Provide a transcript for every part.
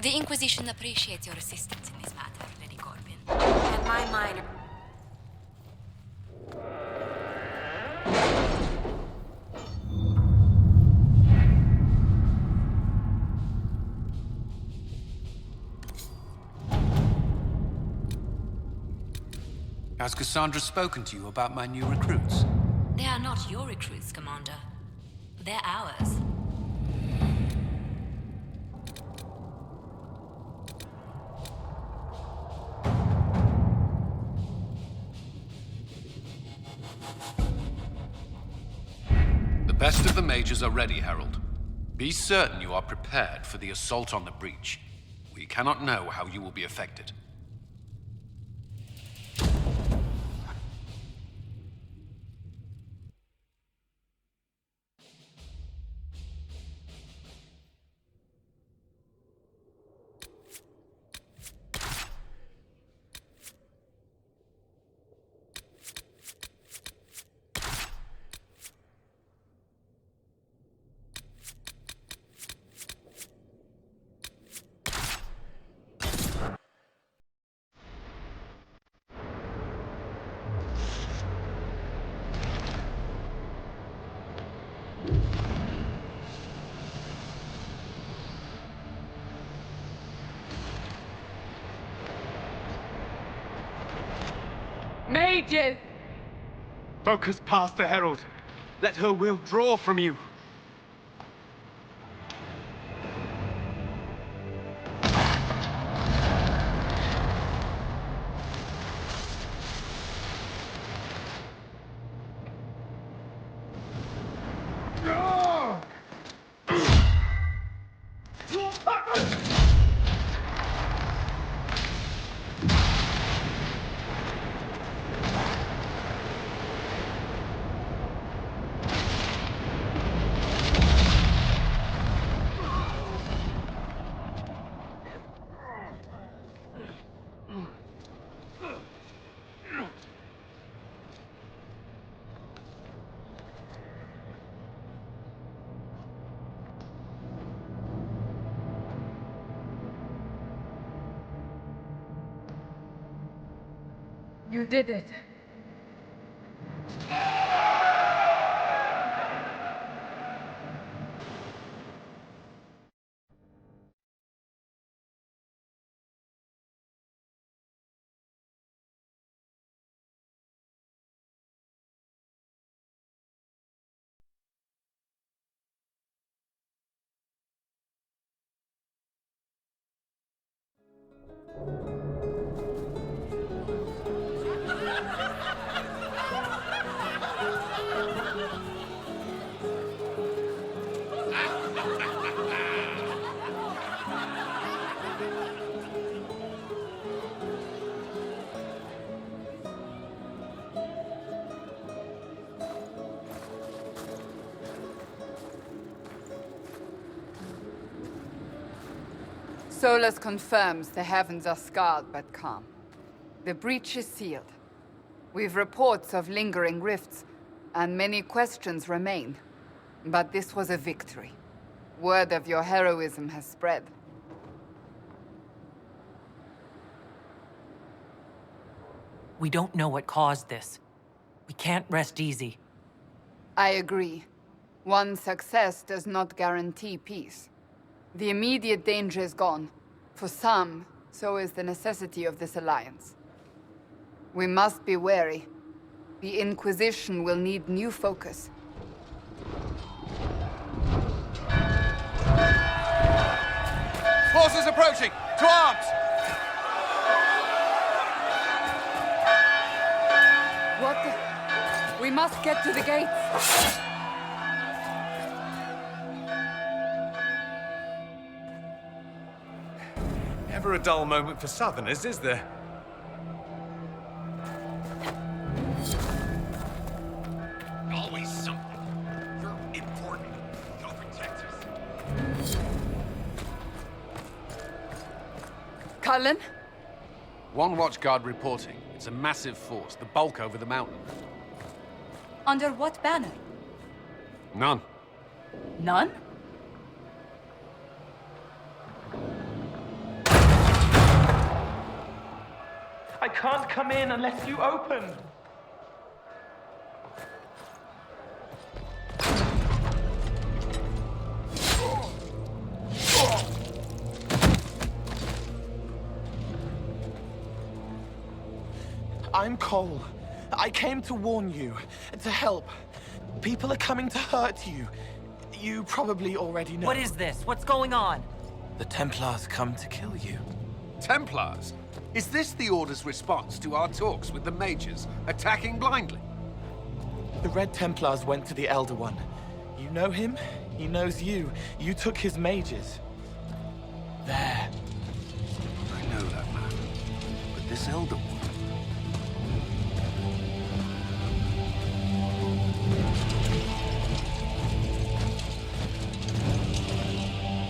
The Inquisition appreciates your assistance in this matter, Lady Corbin. And my minor... Has Cassandra spoken to you about my new recruits? They are not your recruits, Commander. They're ours. The best of the mages are ready, Herald. Be certain you are prepared for the assault on the breach. We cannot know how you will be affected. Mages! Focus past the Herald. Let her will draw from you. You did it. Solus confirms the heavens are scarred but calm. The breach is sealed. We've reports of lingering rifts, and many questions remain. But this was a victory. Word of your heroism has spread. We don't know what caused this. We can't rest easy. I agree. One success does not guarantee peace. The immediate danger is gone. For some, so is the necessity of this alliance. We must be wary. The Inquisition will need new focus. Forces approaching! To arms! What the... We must get to the gates! Never a dull moment for Southerners, is there? Always something. You're important. Go protect us. Cullen? One watchguard reporting. It's a massive force, the bulk over the mountain. Under what banner? None. None? can't come in unless you open. I'm Cole. I came to warn you, to help. People are coming to hurt you. You probably already know. What is this? What's going on? The Templars come to kill you. Templars? Is this the Order's response to our talks with the mages, attacking blindly? The Red Templars went to the Elder One. You know him, he knows you. You took his mages. There. I know that man. But this Elder One...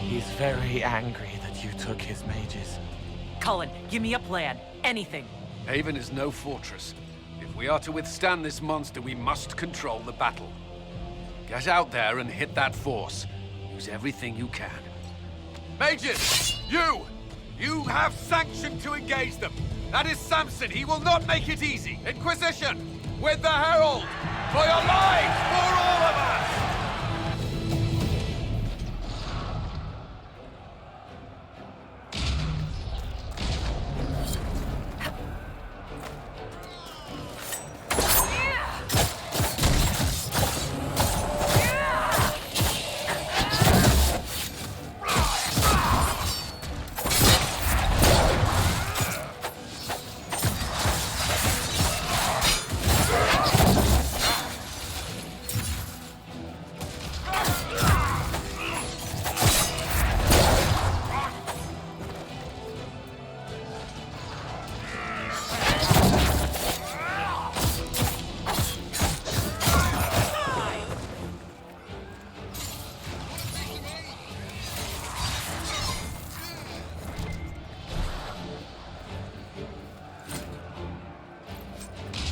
He's very angry that you took his mages. Cullen, give me a plan. Anything. Haven is no fortress. If we are to withstand this monster, we must control the battle. Get out there and hit that force. Use everything you can. Mages! You! You have sanction to engage them! That is Samson! He will not make it easy! Inquisition! With the Herald! For your lives! For all of us!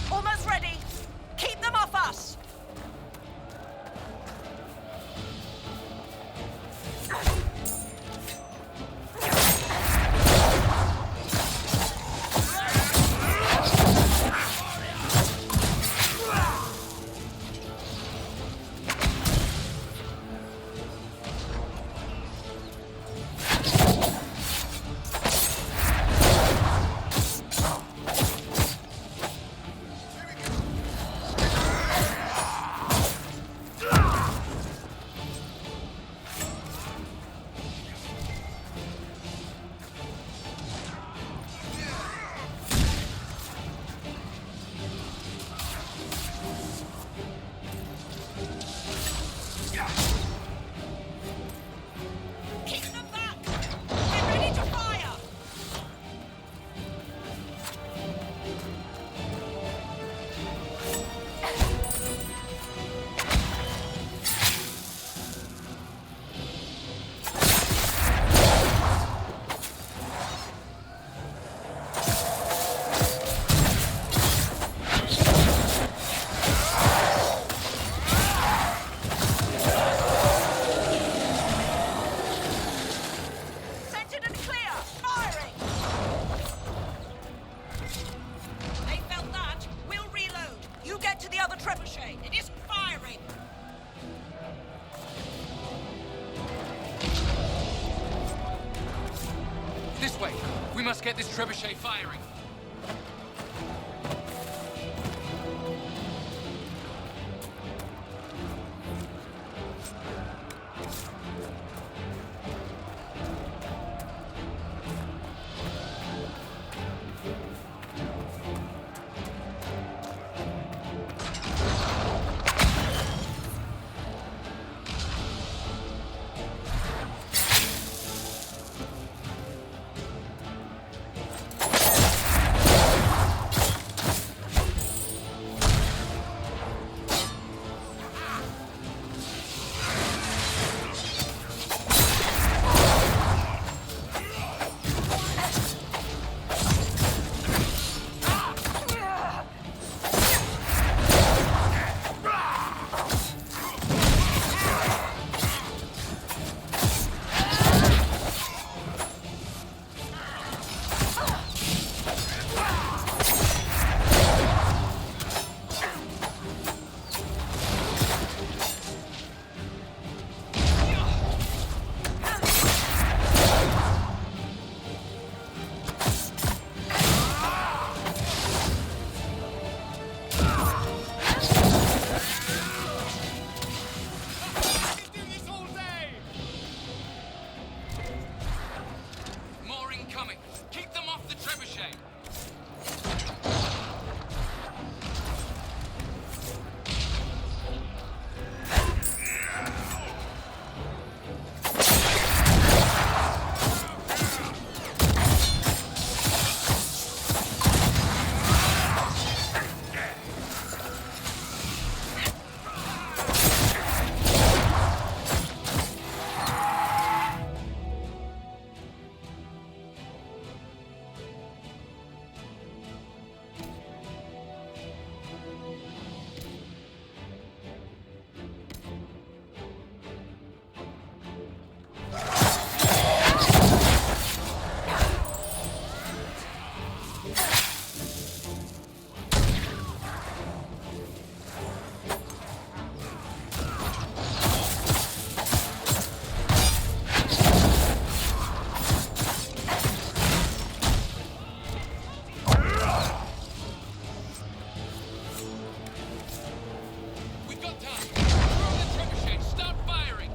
Almost ready. Keep them off us. Keep them back. Get ready to fire. Centered and clear. Firing. They felt that. We'll reload. You get to the other trebuchet. It isn't firing. This way! We must get this trebuchet firing! trebuchet. We've got time. Throw the trebuchet. Start firing.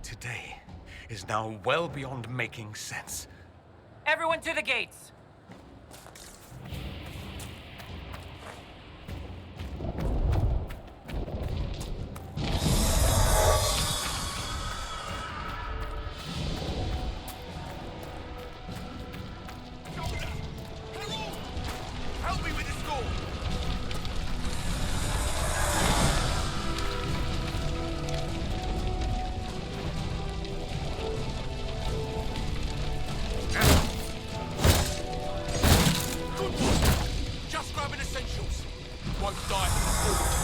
Today is now well beyond making sense. Everyone to the gates! Help me with this door! Good one! Just grabbing essentials. Won't die from the fall.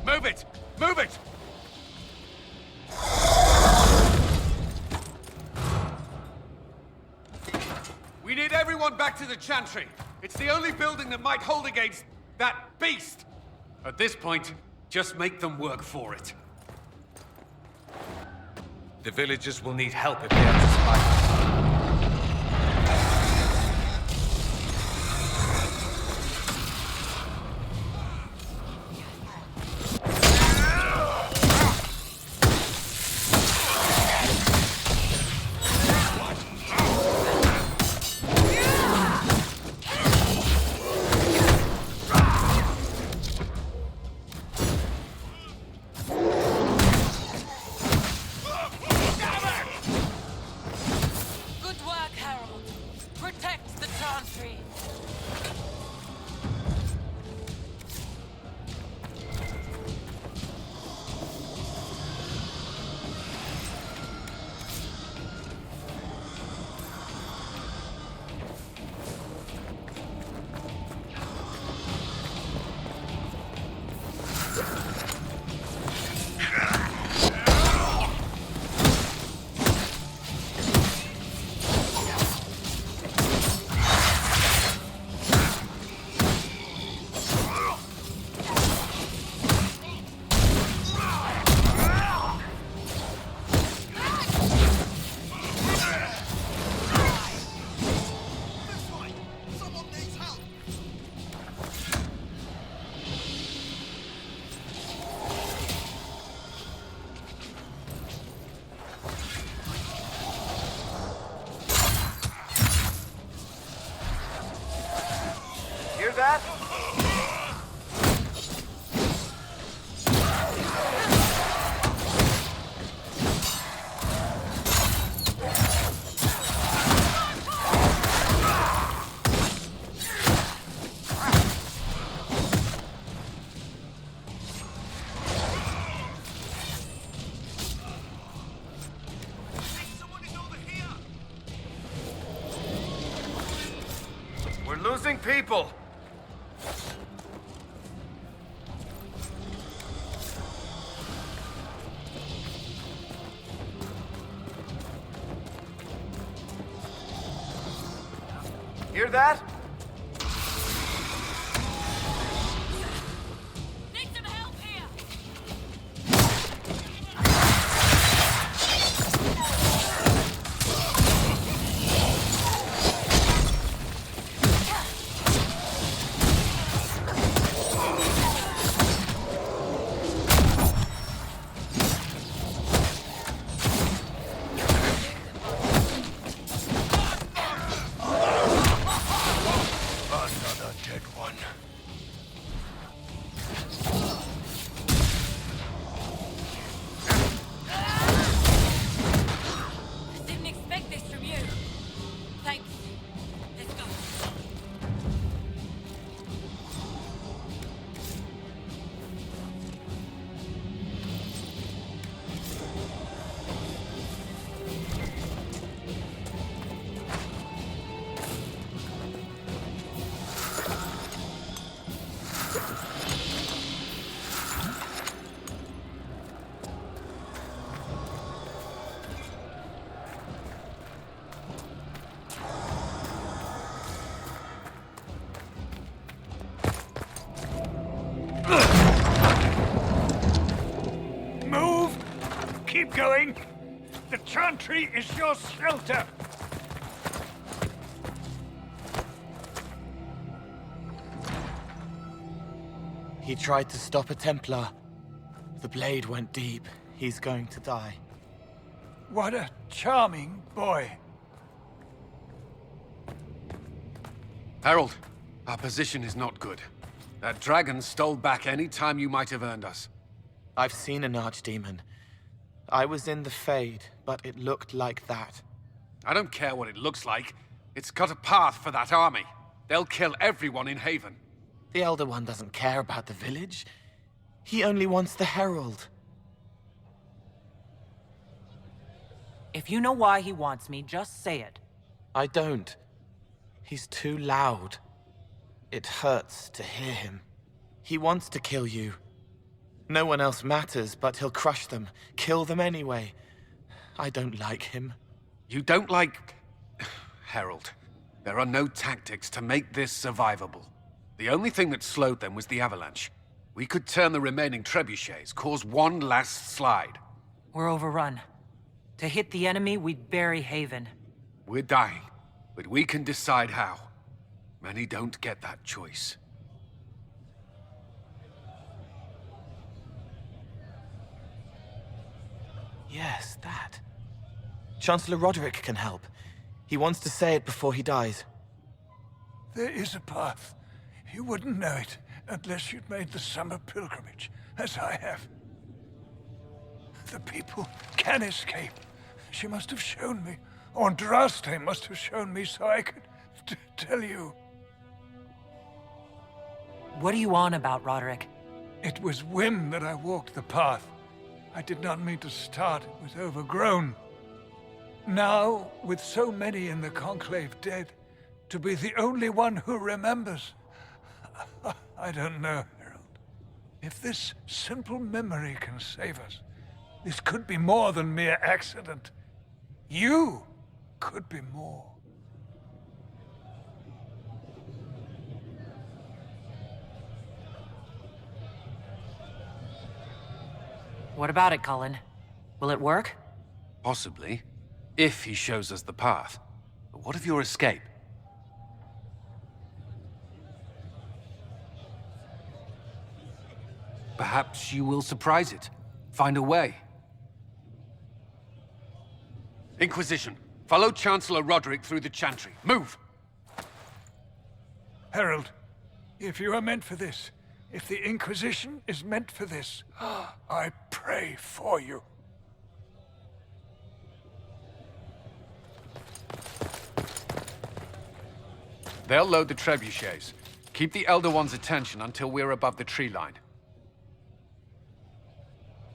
Move it! Move it! We need everyone back to the Chantry. It's the only building that might hold against that beast. At this point, just make them work for it. The villagers will need help if they are to survive. moving people! Hear that? Need some help here! Another dead one. Didn't expect this from you. Thanks. Let's go. Move! Keep going! The chantry is your shelter! He tried to stop a Templar. The blade went deep. He's going to die. What a charming boy. Herald, our position is not good. That dragon stole back any time you might have earned us. I've seen an archdemon. I was in the Fade, but it looked like that. I don't care what it looks like. It's got a path for that army. They'll kill everyone in Haven. The Elder One doesn't care about the village. He only wants the Herald. If you know why he wants me, just say it. I don't. He's too loud. It hurts to hear him. He wants to kill you. No one else matters, but he'll crush them, kill them anyway. I don't like him. You don't like... Herald, there are no tactics to make this survivable. The only thing that slowed them was the avalanche. We could turn the remaining trebuchets, cause one last slide. We're overrun. To hit the enemy, we'd bury Haven. We're dying, but we can decide how. Many don't get that choice. Yes, that. Chancellor Roderick can help. He wants to say it before he dies. There is a path. You wouldn't know it unless you'd made the summer pilgrimage, as I have. The people can escape. She must have shown me, or Andraste must have shown me so I could tell you. What are you on about, Roderick? It was whim that I walked the path. I did not mean to start. It was overgrown. Now, with so many in the Conclave dead, to be the only one who remembers... I don't know, Herald. If this simple memory can save us, this could be more than mere accident. You could be more. What about it, Cullen? Will it work? Possibly, if he shows us the path. But what of your escape? Perhaps you will surprise it. Find a way. Inquisition, follow Chancellor Roderick through the Chantry. Move! Herald, if you are meant for this, if the Inquisition is meant for this, I pray for you. They'll load the trebuchets. Keep the Elder One's attention until we're above the tree line.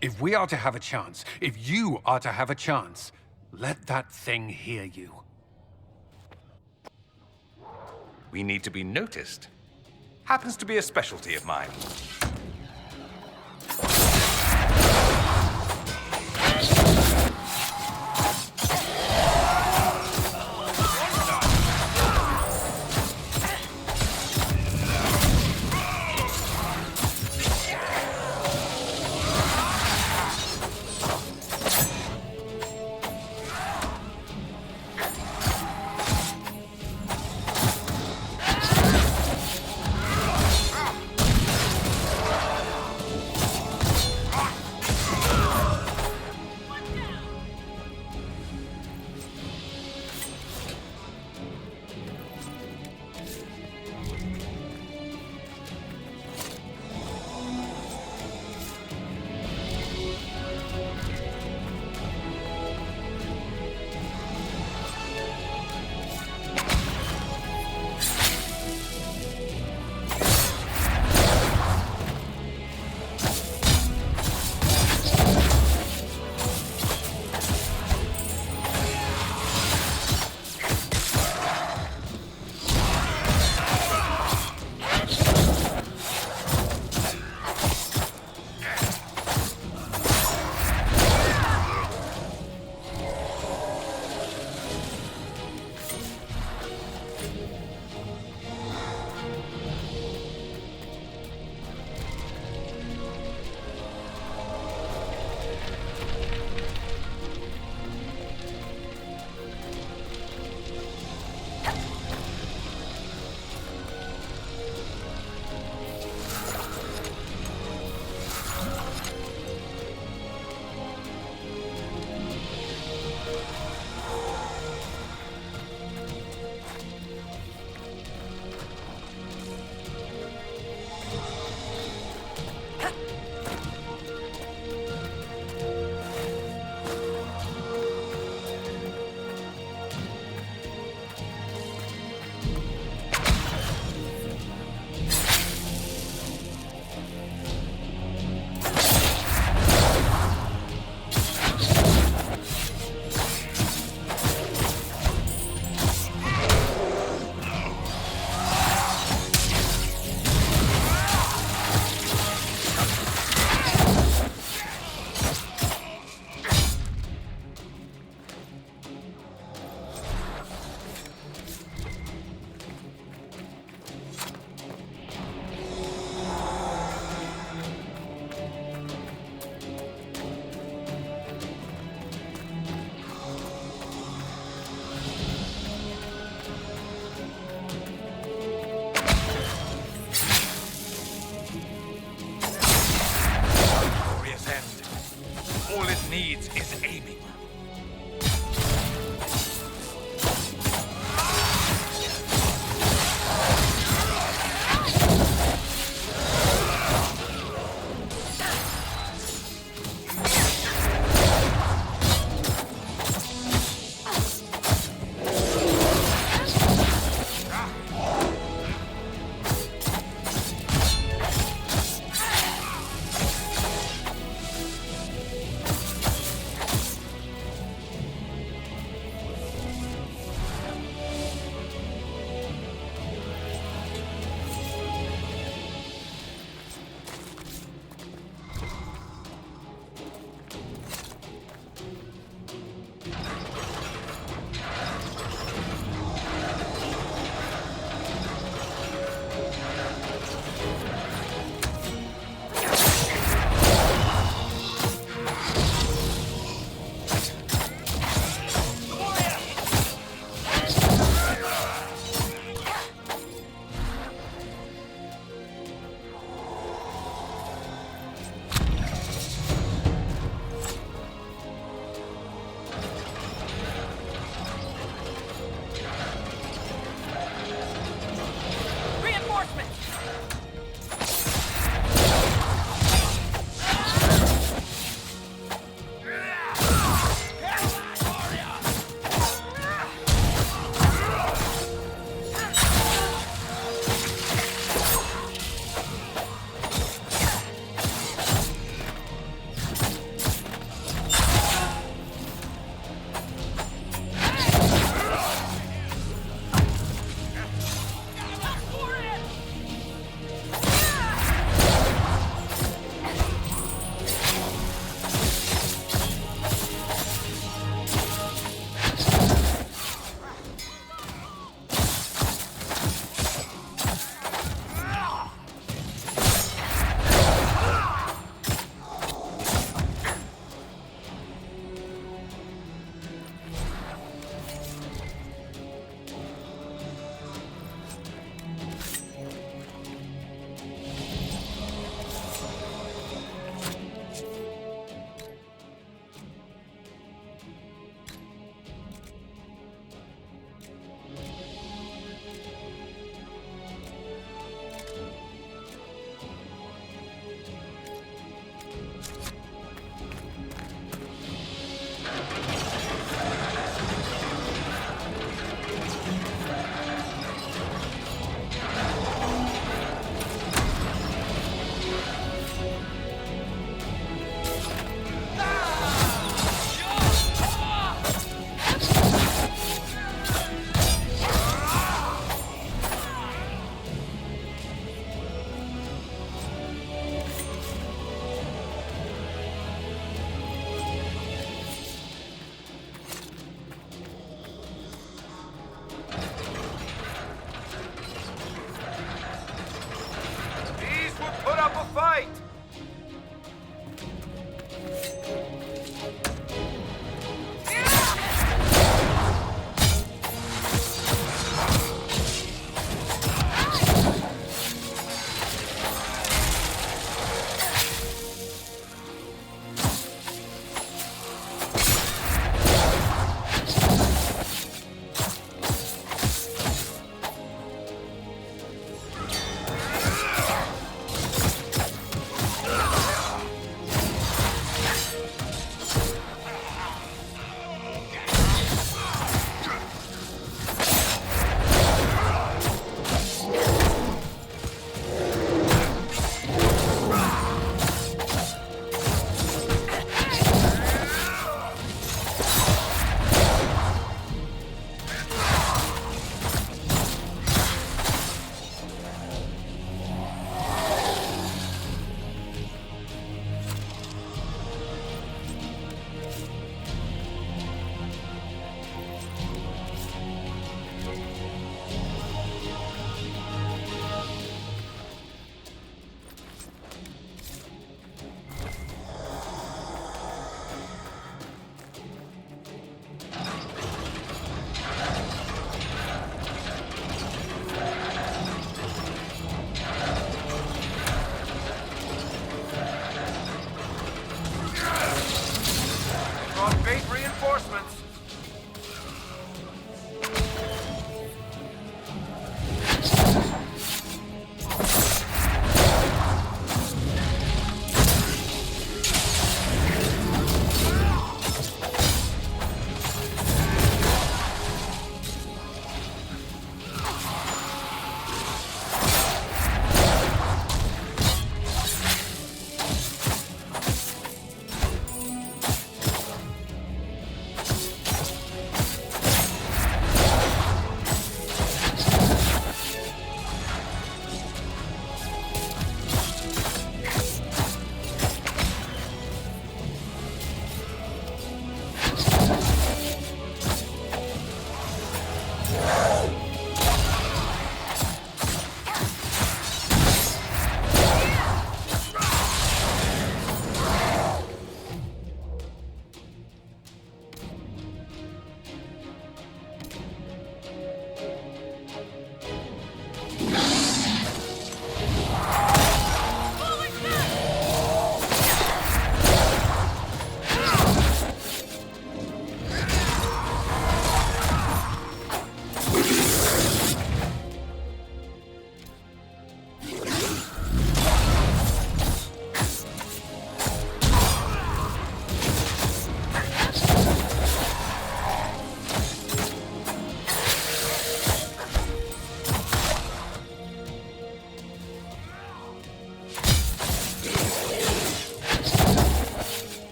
If we are to have a chance, if you are to have a chance, let that thing hear you. We need to be noticed. Happens to be a specialty of mine. Brought bait reinforcements.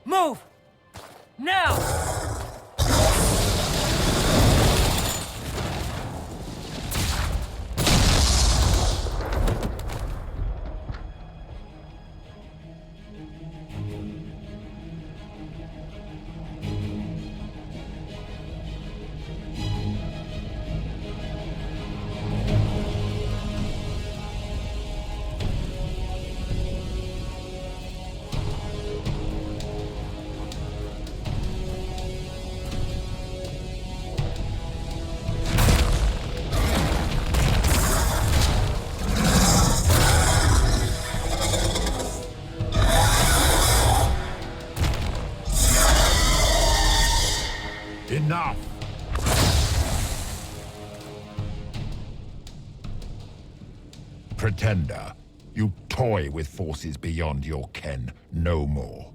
Move! Now! Enough! Pretender, you toy with forces beyond your ken no more.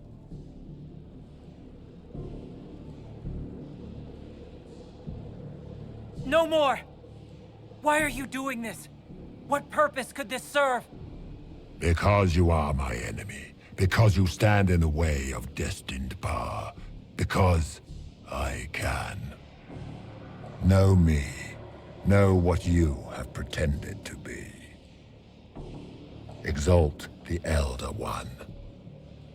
No more! Why are you doing this? What purpose could this serve? Because you are my enemy. Because you stand in the way of destined power. Because I can. Know me. Know what you have pretended to be. Exalt the Elder One.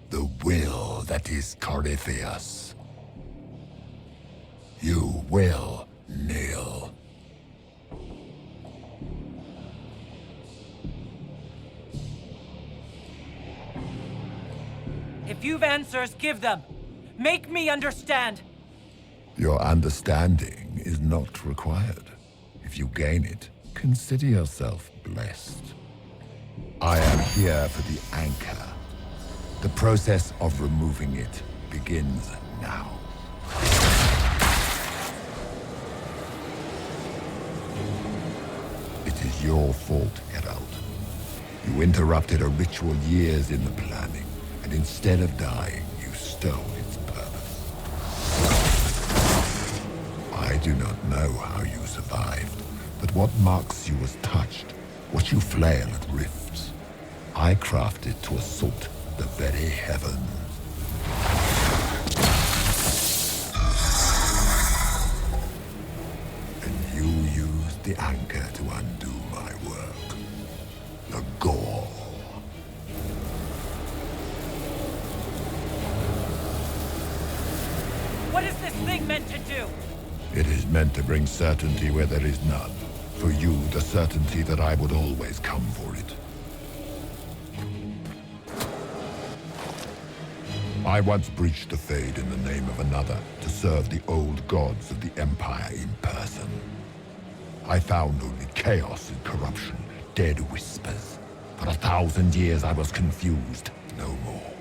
The will that is Thedas. You will kneel. If you've answers, give them. Make me understand. Your understanding is not required. If you gain it, consider yourself blessed. I am here for the anchor. The process of removing it begins now. It is your fault, Herald. You interrupted a ritual years in the planning, and instead of dying, you stole its purpose. I do not know how you survived, but what marks you as touched, what you flail at rifts, I crafted to assault the very heavens. And you used the anchor to undo my work. The gore. What is this thing meant to do? It is meant to bring certainty where there is none. For you, the certainty that I would always come for it. I once breached the Fade in the name of another to serve the old gods of the Empire in person. I found only chaos and corruption, dead whispers. For 1,000 years I was confused, no more.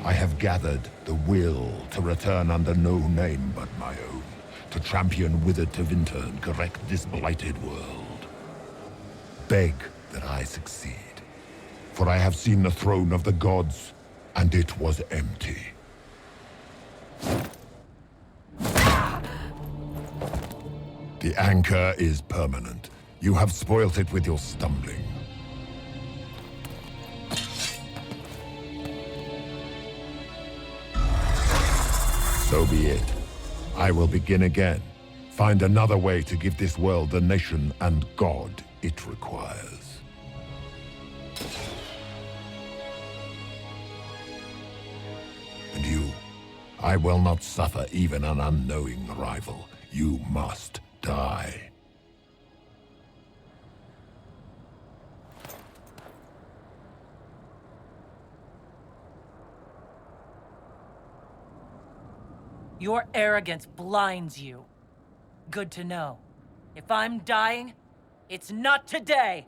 I have gathered the will to return under no name but my own, to champion withered Tevinter and correct this blighted world. Beg that I succeed, for I have seen the throne of the gods, and it was empty. The anchor is permanent. You have spoilt it with your stumbling. So be it. I will begin again. Find another way to give this world the nation and God it requires. And you, I will not suffer even an unknowing rival. You must die. Your arrogance blinds you. Good to know. If I'm dying, it's not today!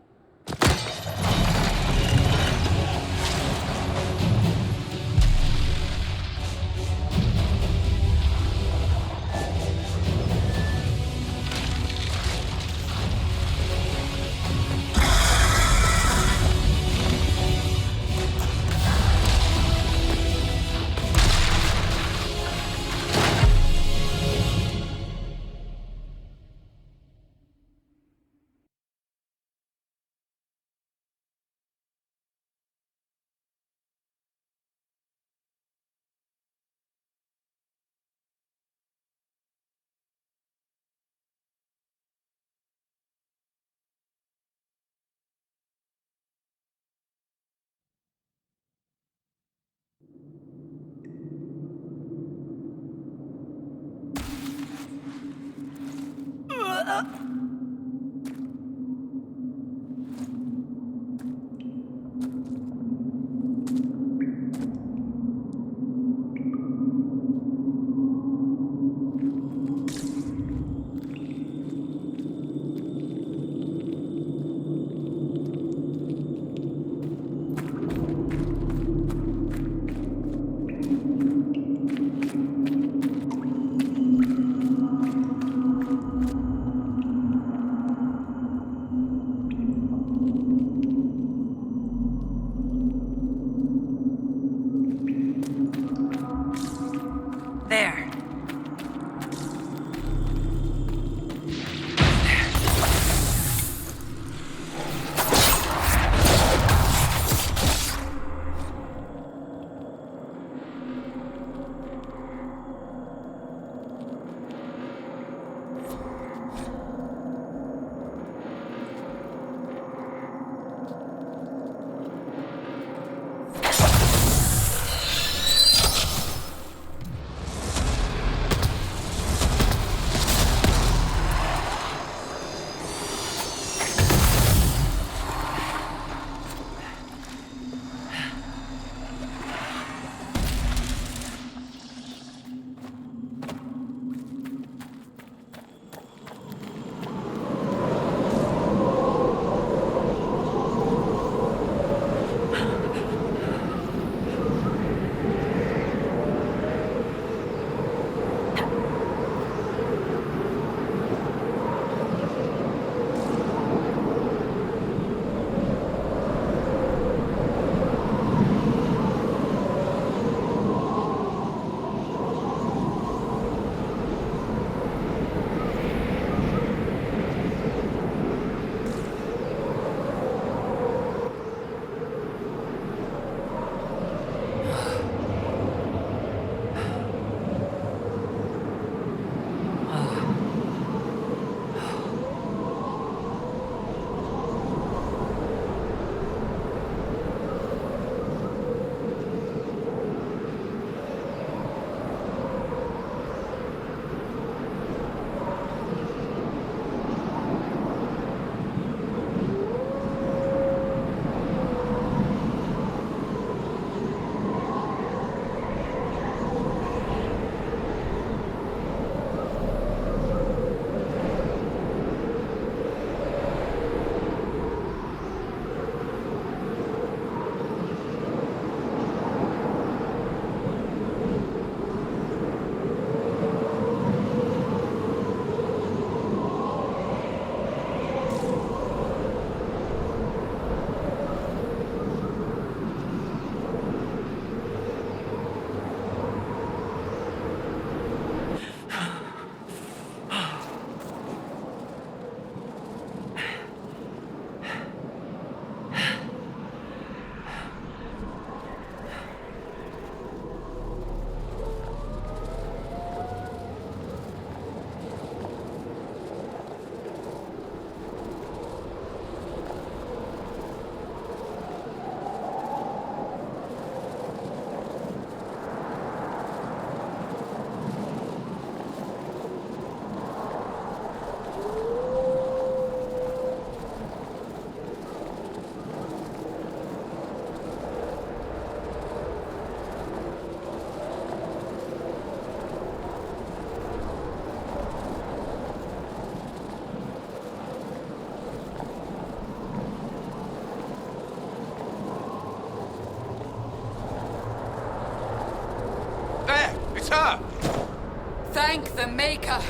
Thank the Maker!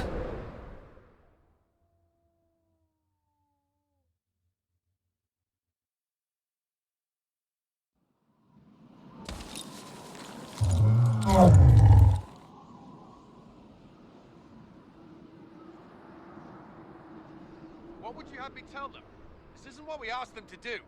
What would you have me tell them? This isn't what we asked them to do.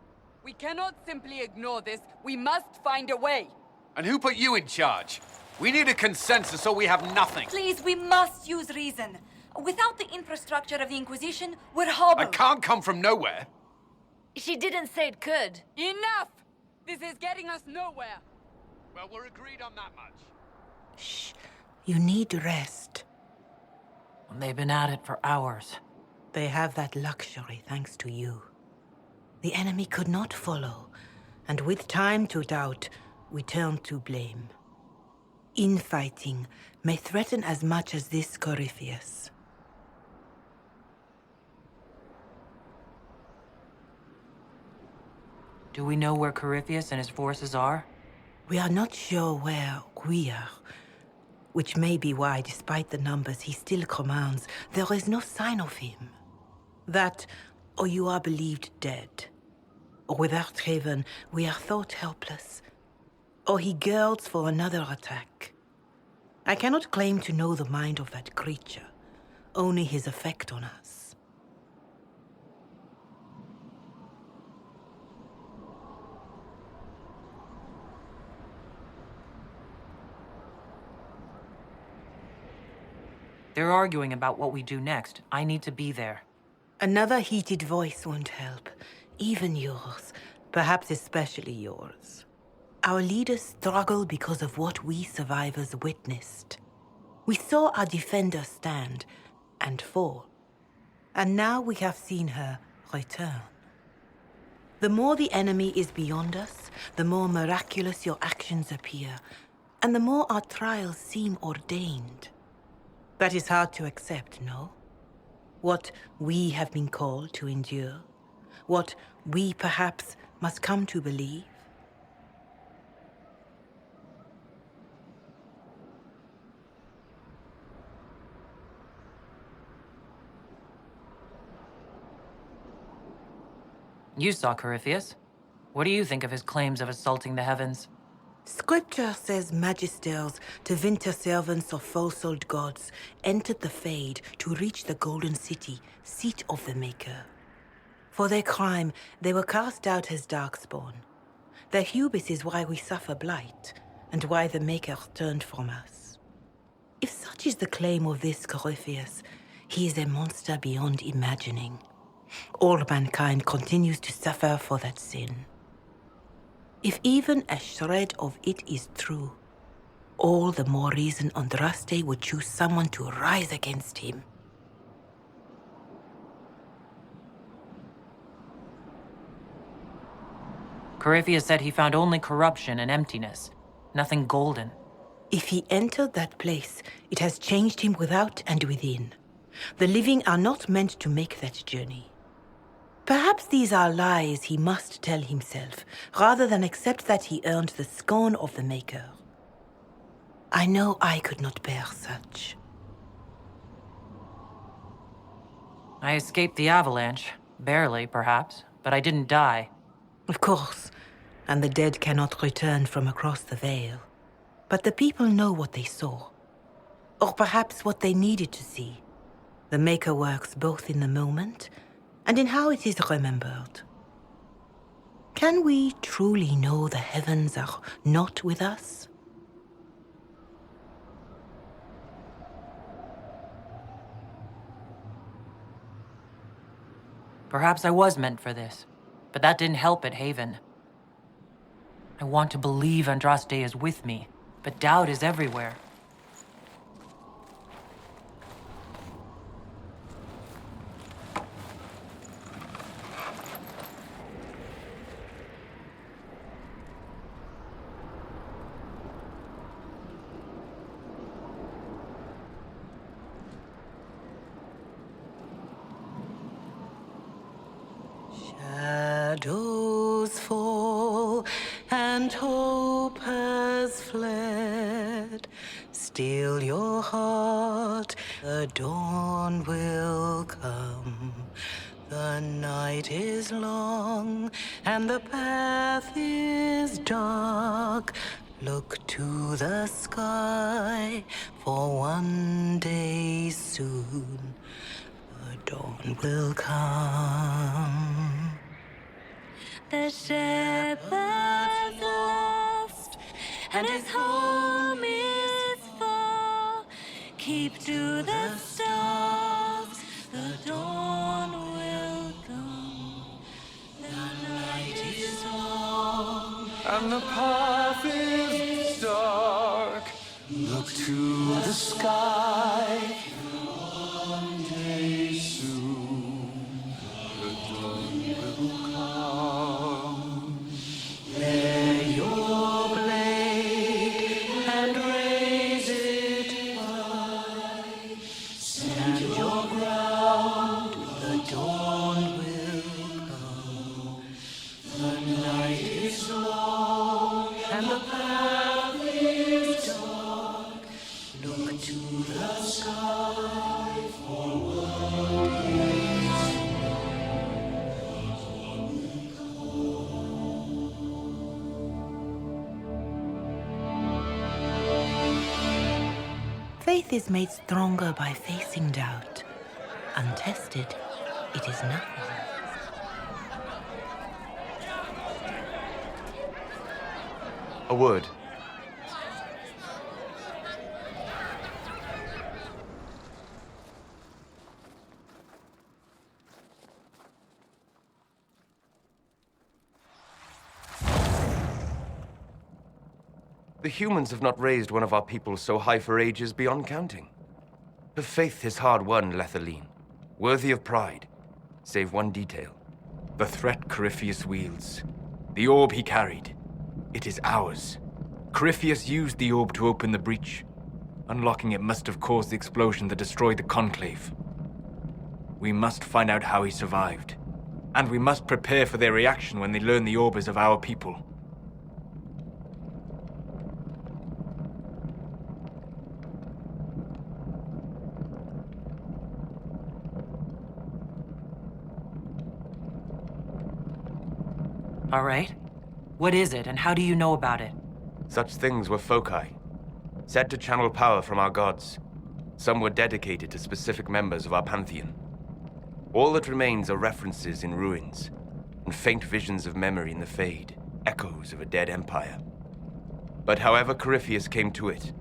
We cannot simply ignore this. We must find a way. And who put you in charge? We need a consensus or we have nothing. Please, we must use reason. Without the infrastructure of the Inquisition, we're hobbled. I can't come from nowhere. She didn't say it could. Enough! This is getting us nowhere. Well, we're agreed on that much. Shh. You need rest. They've been at it for hours. They have that luxury thanks to you. The enemy could not follow, and with time to doubt, we turn to blame. Infighting may threaten as much as this Corypheus. Do we know where Corypheus and his forces are? We are not sure where we are, which may be why, despite the numbers he still commands, there is no sign of him. That, or you are believed dead. Or without Haven, we are thought helpless. Or he girds for another attack. I cannot claim to know the mind of that creature, only his effect on us. They're arguing about what we do next. I need to be there. Another heated voice won't help. Even yours. Perhaps especially yours. Our leaders struggle because of what we survivors witnessed. We saw our defender stand and fall. And now we have seen her return. The more the enemy is beyond us, the more miraculous your actions appear, and the more our trials seem ordained. That is hard to accept, no? What we have been called to endure, what we perhaps must come to believe. You saw Corypheus. What do you think of his claims of assaulting the heavens? Scripture says magisters, to winter servants of false-souled gods, entered the Fade to reach the Golden City, seat of the Maker. For their crime, they were cast out as darkspawn. Their hubris is why we suffer blight, and why the Maker turned from us. If such is the claim of this Corypheus, he is a monster beyond imagining. All mankind continues to suffer for that sin. If even a shred of it is true, all the more reason Andraste would choose someone to rise against him. Corypheus said he found only corruption and emptiness, nothing golden. If he entered that place, it has changed him without and within. The living are not meant to make that journey. Perhaps these are lies he must tell himself, rather than accept that he earned the scorn of the Maker. I know I could not bear such. I escaped the avalanche. Barely, perhaps, but I didn't die. Of course, and the dead cannot return from across the veil. But the people know what they saw. Or perhaps what they needed to see. The Maker works both in the moment and in how it is remembered. Can we truly know the heavens are not with us? Perhaps I was meant for this, but that didn't help at Haven. I want to believe Andraste is with me, but doubt is everywhere. Shadows fall and hope has fled. Still your heart halt, the dawn will come. The night is long, and the path is dark. Look to the sky, for one day soon, the dawn will come. The shepherd's lost, and his home is far. Keep to the stars, the dawn will come. The night is long, And the path is dark. Look to the sky. One day soon, the dawn will come. bear your blade and raise it high. Stand your ground, the dawn will come. The night is long, and the path is dark. Look to the sky for one day. Faith is made stronger by facing doubt. Untested, it is nothing. A word. The humans have not raised one of our people so high for ages beyond counting. Her faith is hard won, Lethaline, worthy of pride, save one detail. The threat Corypheus wields. The orb he carried. It is ours. Corypheus used the orb to open the breach. Unlocking it must have caused the explosion that destroyed the Conclave. We must find out how he survived. And we must prepare for their reaction when they learn the orb is of our people. All right. What is it, and how do you know about it? Such things were foci, said to channel power from our gods. Some were dedicated to specific members of our pantheon. All that remains are references in ruins, and faint visions of memory in the fade, echoes of a dead empire. But however Corypheus came to it,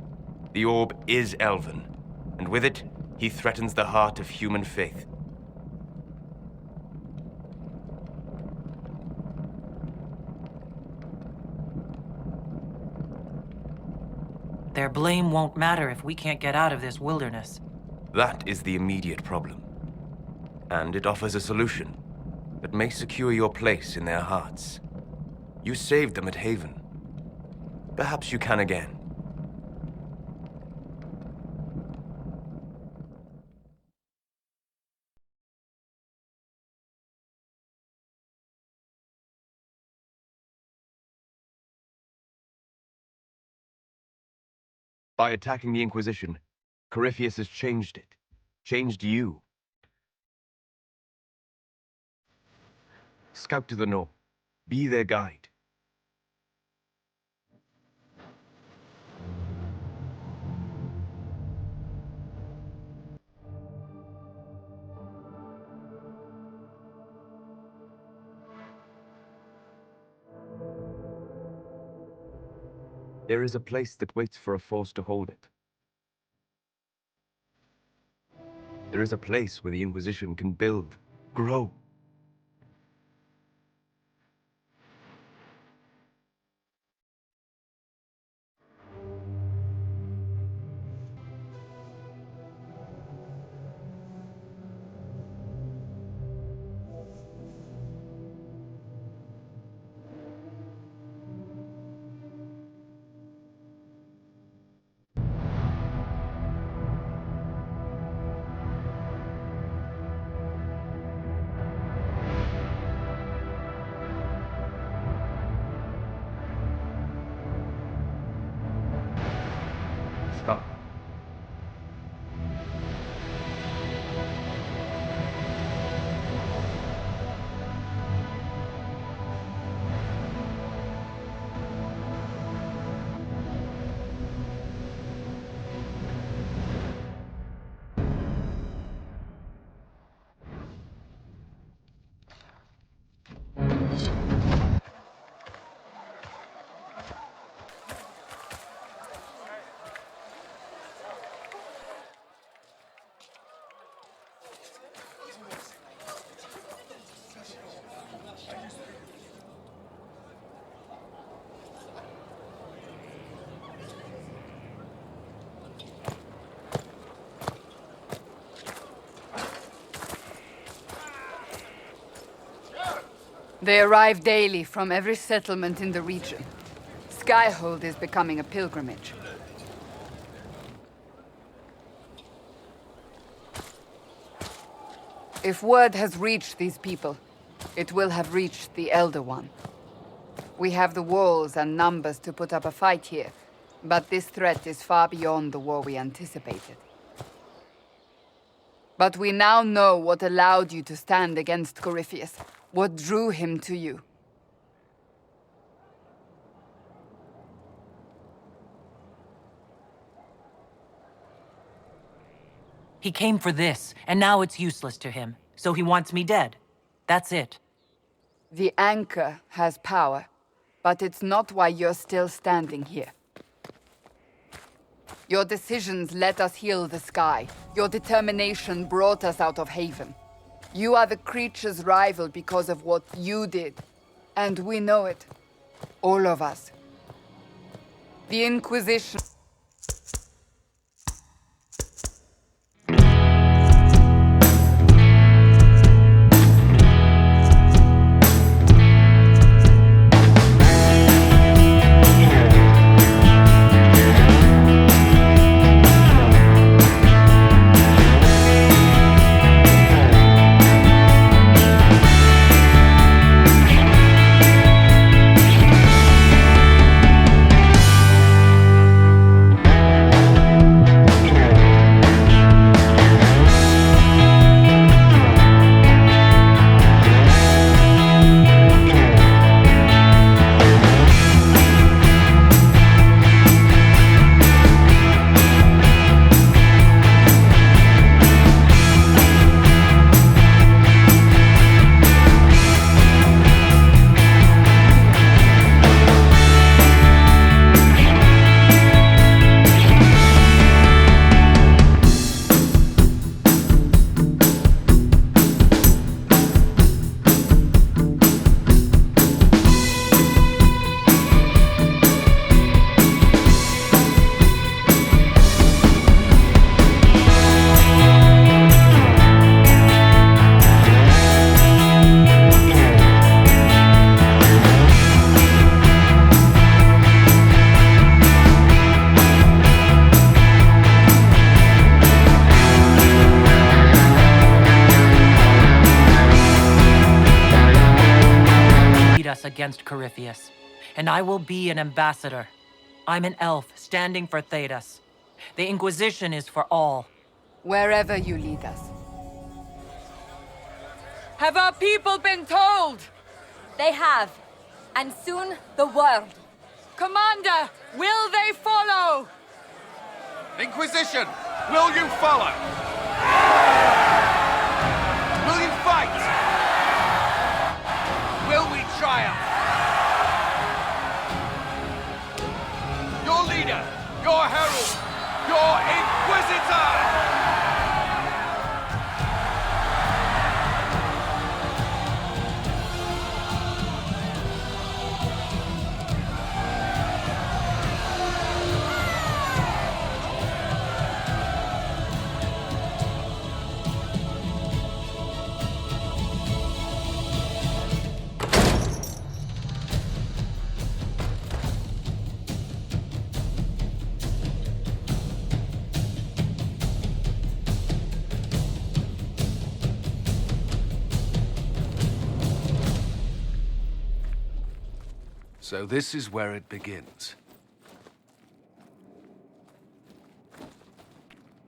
the orb is elven, and with it, he threatens the heart of human faith. Their blame won't matter if we can't get out of this wilderness. That is the immediate problem. And it offers a solution that may secure your place in their hearts. You saved them at Haven. Perhaps you can again. By attacking the Inquisition, Corypheus has changed it. Changed you. Scout to the north. Be their guide. There is a place that waits for a force to hold it. There is a place where the Inquisition can build, grow. They arrive daily from every settlement in the region. Skyhold is becoming a pilgrimage. If word has reached these people, it will have reached the Elder One. We have the walls and numbers to put up a fight here, but this threat is far beyond the war we anticipated. But we now know what allowed you to stand against Corypheus, what drew him to you. He came for this, and now it's useless to him. So he wants me dead. That's it. The anchor has power, but it's not why you're still standing here. Your decisions let us heal the sky. Your determination brought us out of Haven. You are the creature's rival because of what you did. And we know it. All of us. The Inquisition... Against Corypheus, and I will be an ambassador. I'm an elf standing for Thedas. The Inquisition is for all. Wherever you lead us. Have our people been told? They have. And soon, the world. Commander, will they follow? Inquisition, will you follow? Will you fight? Will we triumph? Your leader, your herald, your Inquisitor! So this is where it begins.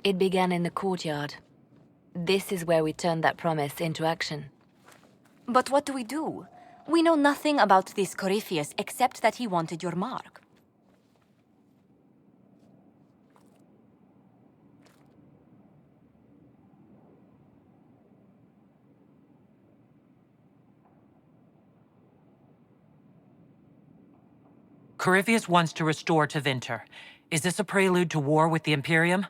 It began in the courtyard. This is where we turned that promise into action. But what do we do? We know nothing about this Corypheus except that he wanted your mark. Corypheus wants to restore Tevinter. Is this a prelude to war with the Imperium?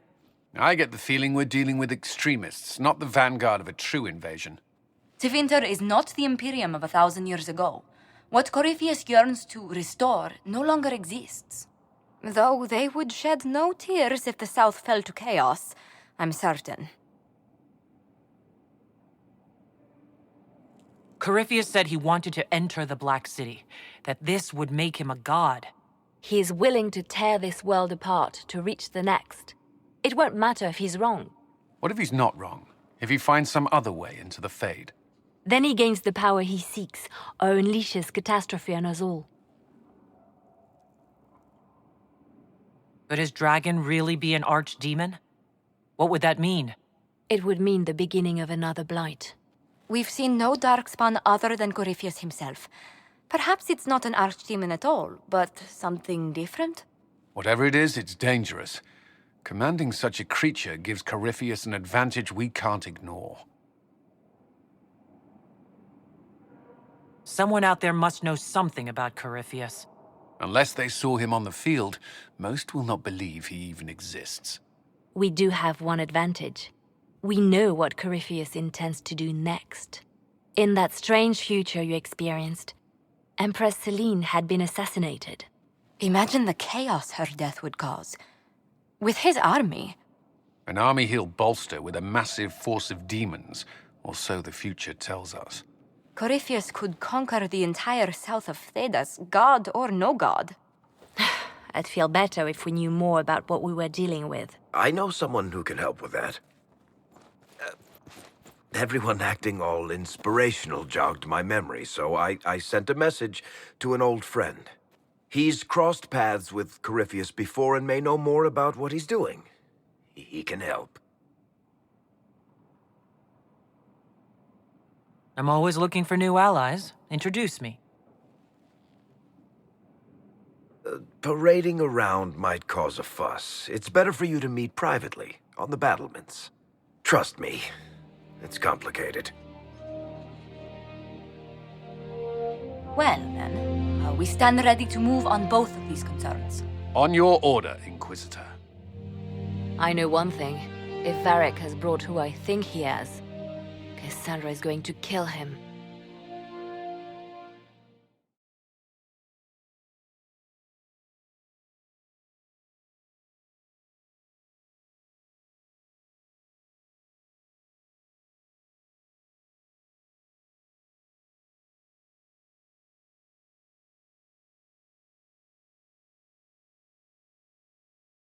I get the feeling we're dealing with extremists, not the vanguard of a true invasion. Tevinter is not the Imperium of 1,000 years ago. What Corypheus yearns to restore no longer exists. Though they would shed no tears if the South fell to chaos, I'm certain. Corypheus said he wanted to enter the Black City, that this would make him a god. He is willing to tear this world apart to reach the next. It won't matter if he's wrong. What if he's not wrong? If he finds some other way into the Fade? Then he gains the power he seeks, or unleashes catastrophe on us all. Could his dragon really be an archdemon? What would that mean? It would mean the beginning of another blight. We've seen no darkspawn other than Corypheus himself. Perhaps it's not an archdemon at all, but something different? Whatever it is, it's dangerous. Commanding such a creature gives Corypheus an advantage we can't ignore. Someone out there must know something about Corypheus. Unless they saw him on the field, most will not believe he even exists. We do have one advantage. We know what Corypheus intends to do next. In that strange future you experienced, Empress Selene had been assassinated. Imagine the chaos her death would cause. With his army. An army he'll bolster with a massive force of demons, or so the future tells us. Corypheus could conquer the entire south of Thedas, god or no god. I'd feel better if we knew more about what we were dealing with. I know someone who can help with that. Everyone acting all inspirational jogged my memory, so I sent a message to an old friend. He's crossed paths with Corypheus before and may know more about what he's doing. He can help. I'm always looking for new allies. Introduce me. Parading around might cause a fuss. It's better for you to meet privately, on the battlements. Trust me, it's complicated. Well, then, we stand ready to move on both of these concerns. On your order, Inquisitor. I know one thing. If Varric has brought who I think he has, Cassandra is going to kill him.